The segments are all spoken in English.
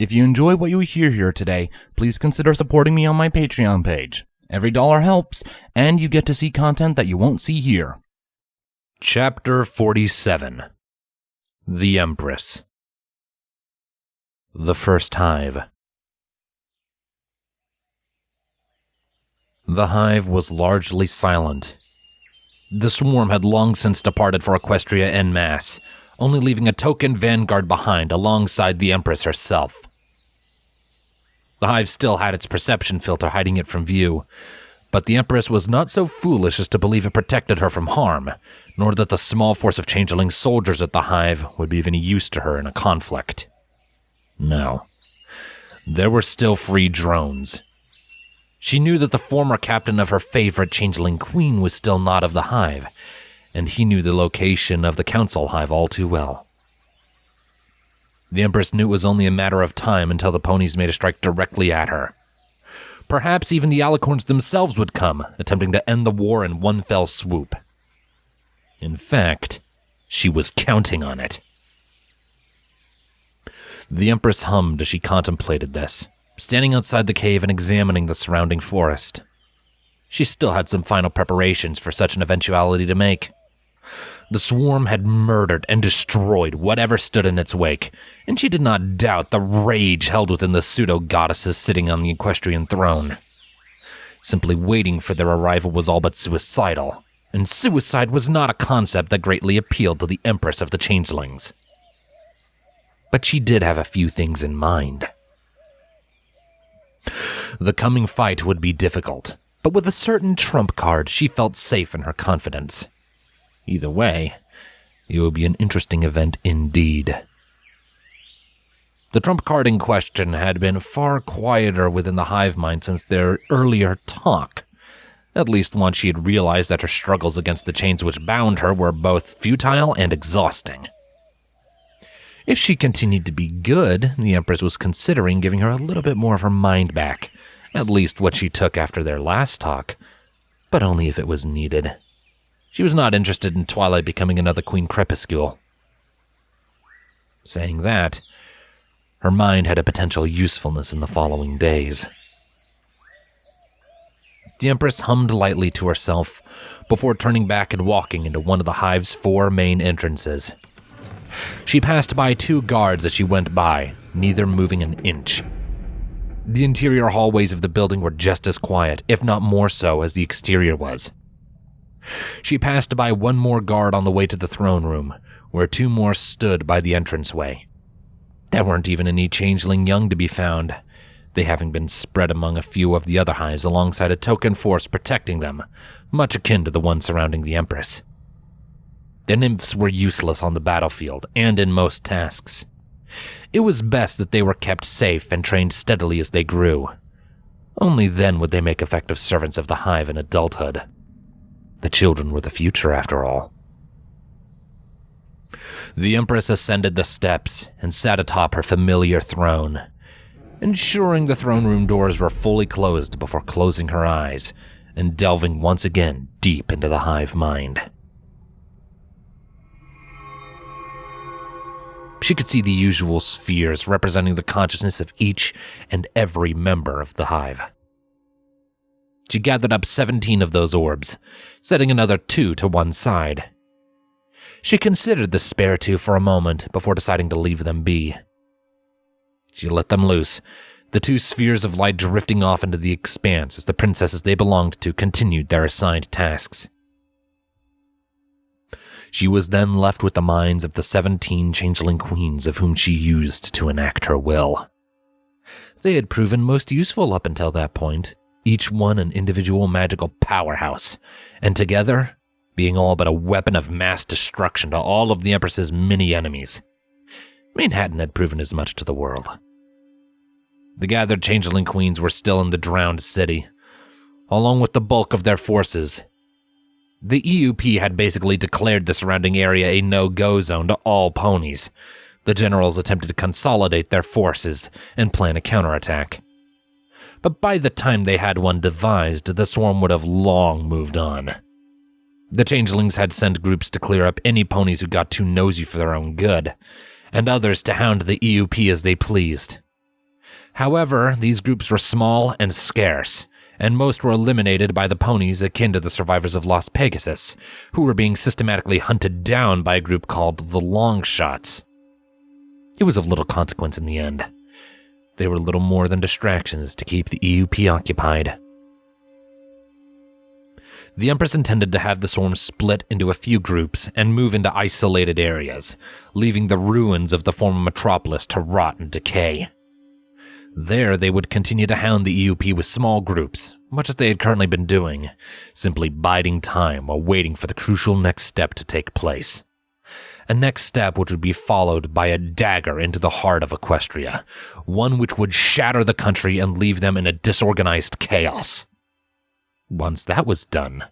If you enjoy what you hear here today, please consider supporting me on my Patreon page. Every dollar helps, and you get to see content that you won't see here. Chapter 47. The Empress. The First Hive. The Hive was largely silent. The swarm had long since departed for Equestria en masse, only leaving a token vanguard behind alongside the Empress herself. The Hive still had its perception filter hiding it from view, but the Empress was not so foolish as to believe it protected her from harm, nor that the small force of Changeling soldiers at the Hive would be of any use to her in a conflict. No. There were still free drones. She knew that the former captain of her favorite Changeling queen was still not of the Hive, and he knew the location of the Council Hive all too well. The Empress knew it was only a matter of time until the ponies made a strike directly at her. Perhaps even the Alicorns themselves would come, attempting to end the war in one fell swoop. In fact, she was counting on it. The Empress hummed as she contemplated this, standing outside the cave and examining the surrounding forest. She still had some final preparations for such an eventuality to make. The swarm had murdered and destroyed whatever stood in its wake, and she did not doubt the rage held within the pseudo-goddesses sitting on the equestrian throne. Simply waiting for their arrival was all but suicidal, and suicide was not a concept that greatly appealed to the Empress of the Changelings. But she did have a few things in mind. The coming fight would be difficult, but with a certain trump card, she felt safe in her confidence. Either way, it would be an interesting event indeed. The trump card in question had been far quieter within the hive mind since their earlier talk, at least once she had realized that her struggles against the chains which bound her were both futile and exhausting. If she continued to be good, the Empress was considering giving her a little bit more of her mind back, at least what she took after their last talk, but only if it was needed. She was not interested in Twilight becoming another Queen Crepuscule. Saying that, her mind had a potential usefulness in the following days. The Empress hummed lightly to herself before turning back and walking into one of the Hive's 4 main entrances. She passed by 2 guards as she went by, neither moving an inch. The interior hallways of the building were just as quiet, if not more so, as the exterior was. She passed by 1 more guard on the way to the throne room, where 2 more stood by the entranceway. There weren't even any changeling young to be found, they having been spread among a few of the other hives alongside a token force protecting them, much akin to the one surrounding the Empress. The nymphs were useless on the battlefield and in most tasks. It was best that they were kept safe and trained steadily as they grew. Only then would they make effective servants of the hive in adulthood. The children were the future, after all. The Empress ascended the steps and sat atop her familiar throne, ensuring the throne room doors were fully closed before closing her eyes and delving once again deep into the hive mind. She could see the usual spheres representing the consciousness of each and every member of the hive. She gathered up 17 of those orbs, setting another 2 to one side. She considered the spare 2 for a moment before deciding to leave them be. She let them loose, the 2 spheres of light drifting off into the expanse as the princesses they belonged to continued their assigned tasks. She was then left with the minds of the 17 changeling queens of whom she used to enact her will. They had proven most useful up until that point, each one an individual magical powerhouse, and together, being all but a weapon of mass destruction to all of the Empress's mini-enemies. Manhattan had proven as much to the world. The gathered changeling queens were still in the drowned city, along with the bulk of their forces. The EUP had basically declared the surrounding area a no-go zone to all ponies. The generals attempted to consolidate their forces and plan a counterattack. But by the time they had one devised, the swarm would have long moved on. The changelings had sent groups to clear up any ponies who got too nosy for their own good, and others to hound the EUP as they pleased. However, these groups were small and scarce, and most were eliminated by the ponies akin to the survivors of Las Pegasus, who were being systematically hunted down by a group called the Longshots. It was of little consequence in the end. They were little more than distractions to keep the EUP occupied. The Empress intended to have the swarm split into a few groups and move into isolated areas, leaving the ruins of the former metropolis to rot and decay. There, they would continue to hound the EUP with small groups, much as they had currently been doing, simply biding time while waiting for the crucial next step to take place. A next step which would be followed by a dagger into the heart of Equestria, one which would shatter the country and leave them in a disorganized chaos. Once that was done,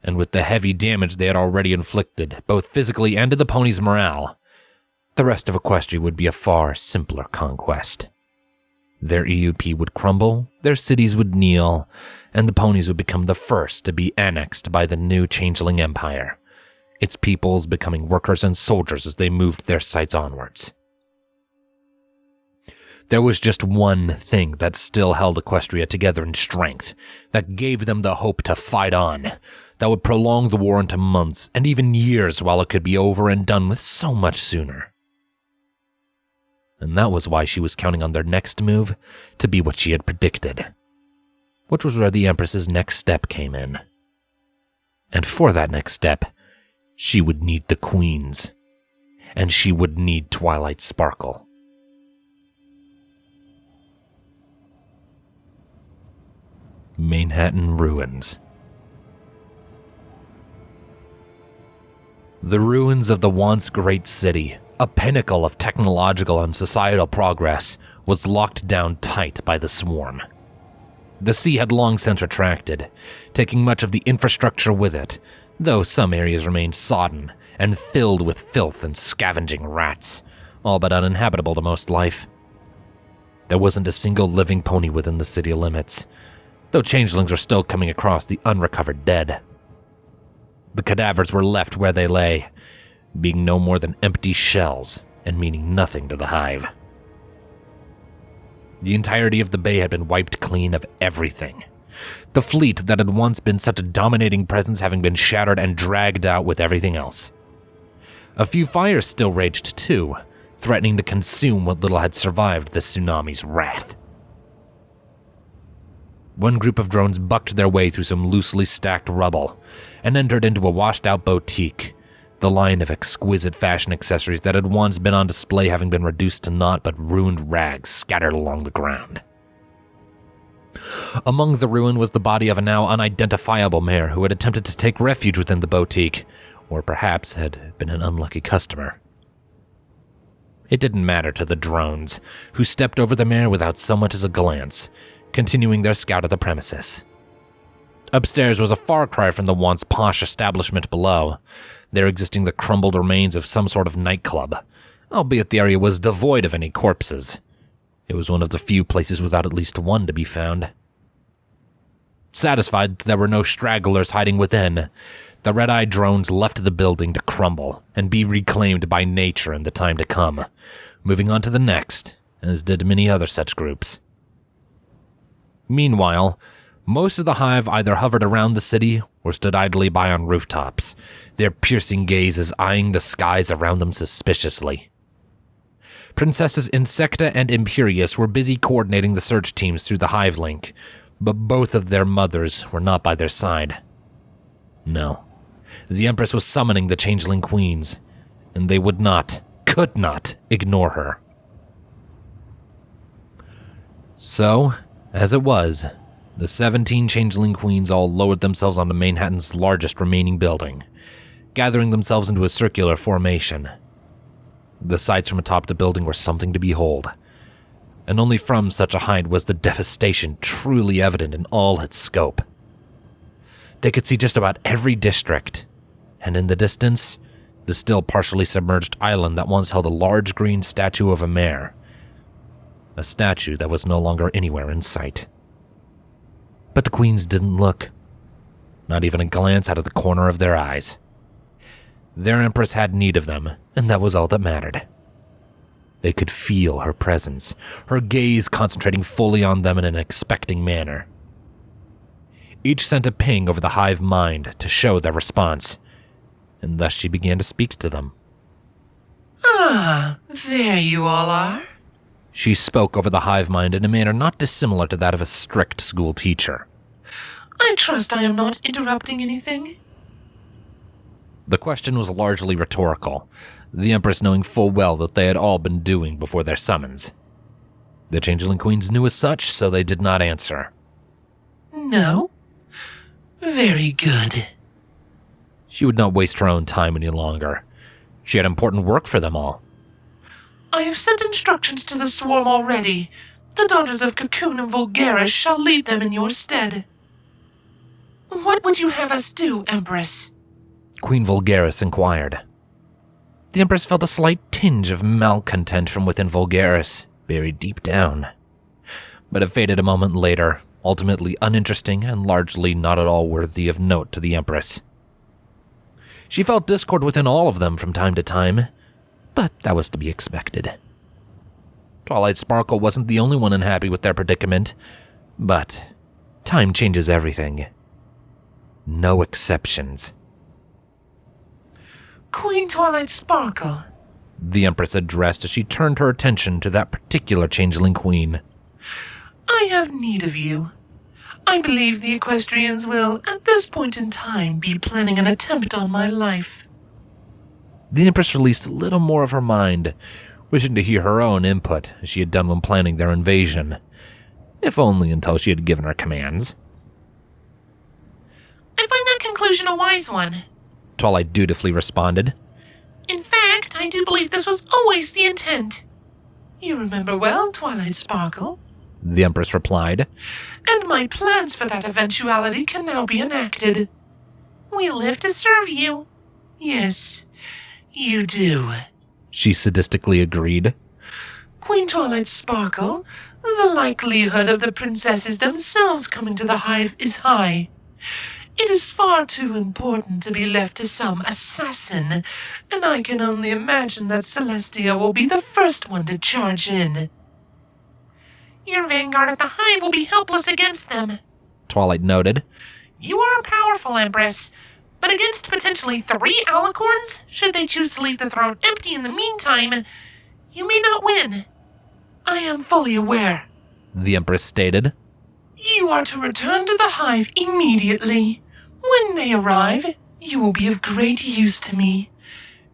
and with the heavy damage they had already inflicted, both physically and to the ponies' morale, the rest of Equestria would be a far simpler conquest. Their EUP would crumble, their cities would kneel, and the ponies would become the first to be annexed by the new Changeling Empire, its peoples becoming workers and soldiers as they moved their sights onwards. There was just one thing that still held Equestria together in strength, that gave them the hope to fight on, that would prolong the war into months and even years while it could be over and done with so much sooner. And that was why she was counting on their next move to be what she had predicted, which was where the Empress's next step came in. And for that next step, she would need the Queens, and she would need Twilight Sparkle. Manhattan Ruins. The ruins of the once great city, a pinnacle of technological and societal progress, was locked down tight by the swarm. The sea had long since retracted, taking much of the infrastructure with it, though some areas remained sodden and filled with filth and scavenging rats, all but uninhabitable to most life. There wasn't a single living pony within the city limits, though changelings were still coming across the unrecovered dead. The cadavers were left where they lay, being no more than empty shells and meaning nothing to the Hive. The entirety of the bay had been wiped clean of everything, the fleet that had once been such a dominating presence having been shattered and dragged out with everything else. A few fires still raged too, threatening to consume what little had survived the tsunami's wrath. One group of drones bucked their way through some loosely stacked rubble and entered into a washed-out boutique, the line of exquisite fashion accessories that had once been on display having been reduced to naught but ruined rags scattered along the ground. Among the ruin was the body of a now unidentifiable mare who had attempted to take refuge within the boutique, or perhaps had been an unlucky customer. It didn't matter to the drones, who stepped over the mare without so much as a glance, continuing their scout of the premises. Upstairs was a far cry from the once posh establishment below, there existing the crumbled remains of some sort of nightclub, albeit the area was devoid of any corpses. It was one of the few places without at least one to be found. Satisfied that there were no stragglers hiding within, the red-eyed drones left the building to crumble and be reclaimed by nature in the time to come, moving on to the next, as did many other such groups. Meanwhile, most of the Hive either hovered around the city or stood idly by on rooftops, their piercing gazes eyeing the skies around them suspiciously. Princesses Insecta and Imperius were busy coordinating the search teams through the Hive link, but both of their mothers were not by their side. No, the Empress was summoning the Changeling Queens, and they would not, could not, ignore her. So, as it was, the 17 Changeling Queens all lowered themselves onto Manhattan's largest remaining building, gathering themselves into a circular formation. The sights from atop the building were something to behold, and only from such a height was the devastation truly evident in all its scope. They could see just about every district, and in the distance, the still partially submerged island that once held a large green statue of a mare, a statue that was no longer anywhere in sight. But the queens didn't look, not even a glance out of the corner of their eyes. Their Empress had need of them, and that was all that mattered. They could feel her presence, her gaze concentrating fully on them in an expecting manner. Each sent a ping over the Hive mind to show their response, and thus she began to speak to them. Ah, there you all are. She spoke over the Hive mind in a manner not dissimilar to that of a strict school teacher. I trust I am not interrupting anything. The question was largely rhetorical, the Empress knowing full well that they had all been doing before their summons. The Changeling Queens knew as such, so they did not answer. No? Very good. She would not waste her own time any longer. She had important work for them all. I have sent instructions to the swarm already. The daughters of Cocoon and Vulgaris shall lead them in your stead. What would you have us do, Empress? Queen Vulgaris inquired. The Empress felt a slight tinge of malcontent from within Vulgaris, buried deep down. But it faded a moment later, ultimately uninteresting and largely not at all worthy of note to the Empress. She felt discord within all of them from time to time, but that was to be expected. Twilight Sparkle wasn't the only one unhappy with their predicament, but time changes everything. No exceptions. Queen Twilight Sparkle, the Empress addressed as she turned her attention to that particular Changeling Queen. I have need of you. I believe the Equestrians will, at this point in time, be planning an attempt on my life. The Empress released a little more of her mind, wishing to hear her own input as she had done when planning their invasion, if only until she had given her commands. I find that conclusion a wise one, Twilight dutifully responded. In fact, I do believe this was always the intent. You remember well, Twilight Sparkle, the Empress replied. And my plans for that eventuality can now be enacted. We live to serve you. Yes, you do, she sadistically agreed. Queen Twilight Sparkle, the likelihood of the princesses themselves coming to the Hive is high. It is far too important to be left to some assassin, and I can only imagine that Celestia will be the first one to charge in. Your vanguard at the Hive will be helpless against them, Twilight noted. You are powerful, Empress, but against potentially 3 Alicorns, should they choose to leave the throne empty in the meantime, you may not win. I am fully aware, the Empress stated. You are to return to the Hive immediately. When they arrive, you will be of great use to me.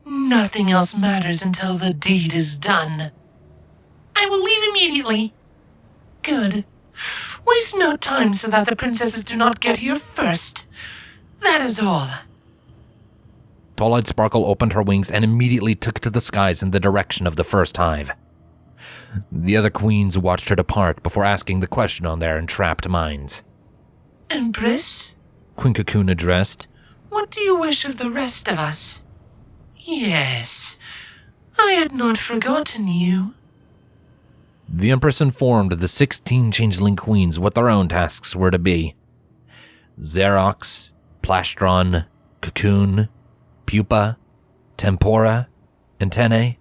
Nothing else matters until the deed is done. I will leave immediately. Good. Waste no time so that the princesses do not get here first. That is all. Twilight Sparkle opened her wings and immediately took to the skies in the direction of the first Hive. The other queens watched her depart before asking the question on their entrapped minds. Empress? Queen Cocoon addressed. What do you wish of the rest of us? Yes, I had not forgotten you. The Empress informed the 16 Changeling Queens what their own tasks were to be. Xerox, Plastron, Cocoon, Pupa, Tempora, Antennae,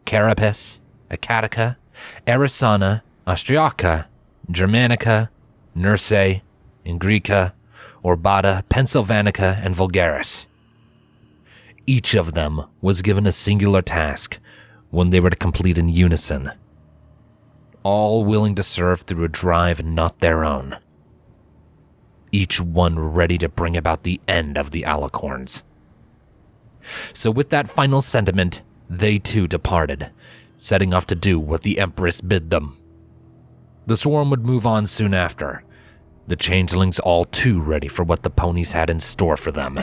Carapace, Acatica, Erisana, Austriaca, Germanica, Nurse, Ingrica, Orbata, Pennsylvanica, and Vulgaris. Each of them was given a singular task, one they were to complete in unison. All willing to serve through a drive not their own. Each one ready to bring about the end of the Alicorns. So with that final sentiment, they too departed, setting off to do what the Empress bid them. The swarm would move on soon after, the Changelings all too ready for what the ponies had in store for them.